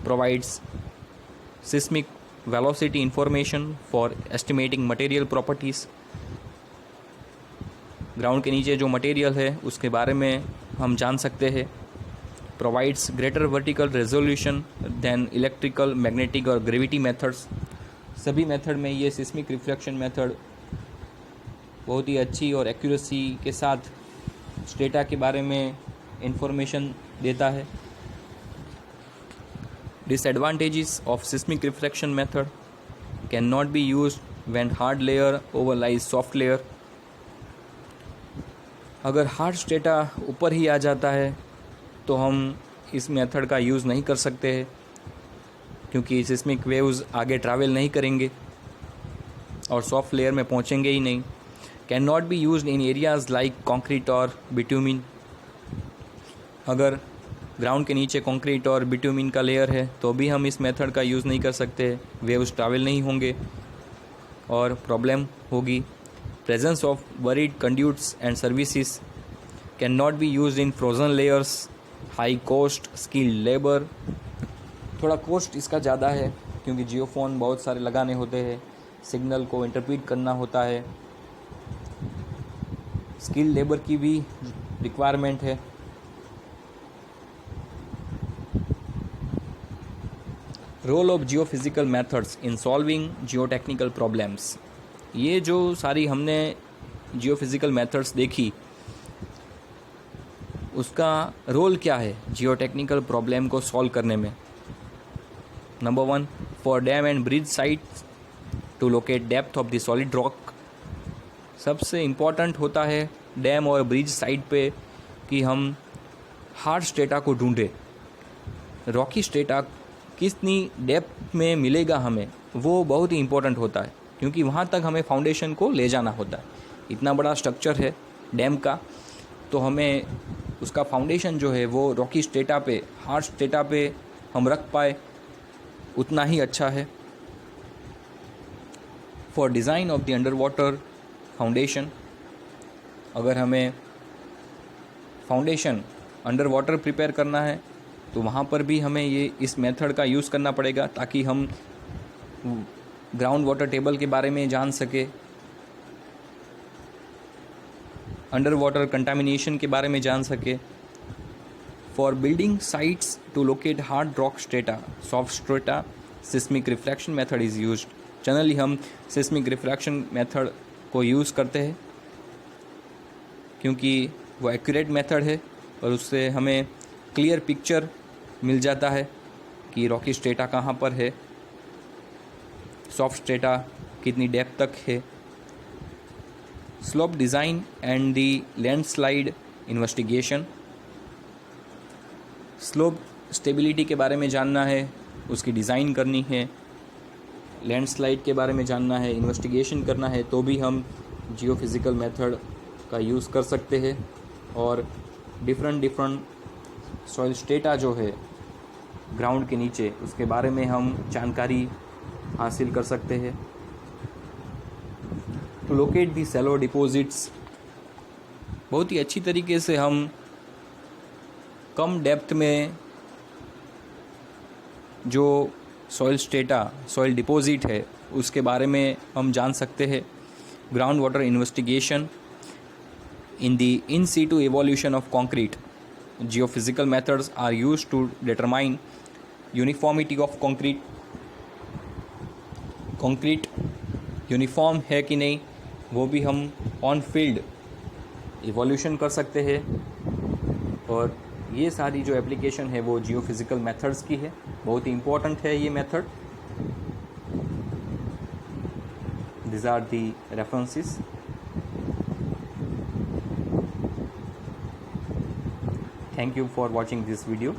provides seismic velocity information for estimating material properties. Ground के नीचे जो मटेरियल है उसके बारे में हम जान सकते हैं। Provides greater vertical resolution than electrical, magnetic और ग्रेविटी मेथड्स। सभी मेथड में ये सिस्मिक रिफ्रैक्शन मेथड बहुत ही अच्छी और एक्यूरेसी के साथ स्ट्रेटा के बारे में इंफॉर्मेशन देता है। Disadvantages of seismic refraction method: can not be used when hard layer overlies soft layer. अगर हार्श डेटा ऊपर ही आ जाता है तो हम इस मेथड का यूज़ नहीं कर सकते हैं, क्योंकि सिस्मिक वेव्स आगे ट्रैवल नहीं करेंगे और सॉफ्ट लेयर में पहुंचेंगे ही नहीं। Can not be used in areas like concrete और बिट्यूमिन। अगर ग्राउंड के नीचे कंक्रीट और बिट्यूमिन का लेयर है तो भी हम इस मेथड का यूज़ नहीं कर सकते, वेव्स ट्रैवल नहीं होंगे और प्रॉब्लम होगी। Presence of buried conduits and services can not be used in frozen layers. High cost skilled labour, थोड़ा कॉस्ट इसका ज़्यादा है क्योंकि जियोफोन बहुत सारे लगाने होते हैं, सिग्नल को इंटरप्रेट करना होता है, स्किल्ड लेबर की भी रिक्वायरमेंट है। Role of geophysical methods in solving geotechnical problems. ये जो सारी हमने जियोफिजिकल मेथड्स देखी, उसका रोल क्या है जियोटेक्निकल प्रॉब्लम को सॉल्व करने में। Number 1, for dam and bridge sites to locate depth of the solid rock. सबसे इम्पॉर्टेंट होता है डैम और ब्रिज साइट पे कि हम हार्ड स्ट्रेटा को ढूंढें। रॉकी स्ट्रेटा कितनी डेप्थ में मिलेगा हमें, वो बहुत ही इम्पोर्टेंट होता है, क्योंकि वहाँ तक हमें फाउंडेशन को ले जाना होता है। इतना बड़ा स्ट्रक्चर है डैम का, तो हमें उसका फाउंडेशन जो है वो रॉकी स्ट्रेटा पे, हार्ड स्ट्रेटा पे हम रख पाए उतना ही अच्छा है। For design of the under water foundation, अगर हमें फाउंडेशन अंडर वाटर प्रिपेयर करना है तो वहाँ पर भी हमें ये इस मेथड का यूज़ करना पड़ेगा, ताकि हम ग्राउंड वाटर टेबल के बारे में जान सके, अंडर वाटर कंटामिनेशन के बारे में जान सके। For building sites to locate hard rock strata, soft strata, seismic refraction method is used. Generally हम सिस्मिक रिफ्रैक्शन मेथड को यूज़ करते हैं क्योंकि वो एक्यूरेट मेथड है और उससे हमें क्लियर पिक्चर मिल जाता है कि रॉकी स्ट्रेटा कहाँ पर है, सॉफ्ट स्ट्रेटा कितनी डेप्थ तक है। Slope design and the landslide investigation, slope stability के बारे में जानना है, उसकी डिज़ाइन करनी है, लैंडस्लाइड के बारे में जानना है, इन्वेस्टिगेशन करना है, तो भी हम जियोफिज़िकल मेथड का यूज़ कर सकते हैं। और डिफरेंट सॉइल स्ट्रेटा जो है ग्राउंड के नीचे, उसके बारे में हम जानकारी हासिल कर सकते हैं। To locate the shallow deposits, बहुत ही अच्छी तरीके से हम कम डेप्थ में जो सॉइल स्ट्रेटा, सॉइल डिपॉजिट है, उसके बारे में हम जान सकते हैं। Ground water investigation in the in situ evaluation of concrete, geophysical methods are used to determine uniformity of concrete. Concrete uniform है कि नहीं, वो भी हम ऑन फील्ड इवोल्यूशन कर सकते हैं। और ये सारी जो एप्लीकेशन है वो जियोफिजिकल मेथड्स की है, बहुत ही इम्पोर्टेंट है ये method. This are the references. Thank you for watching this video.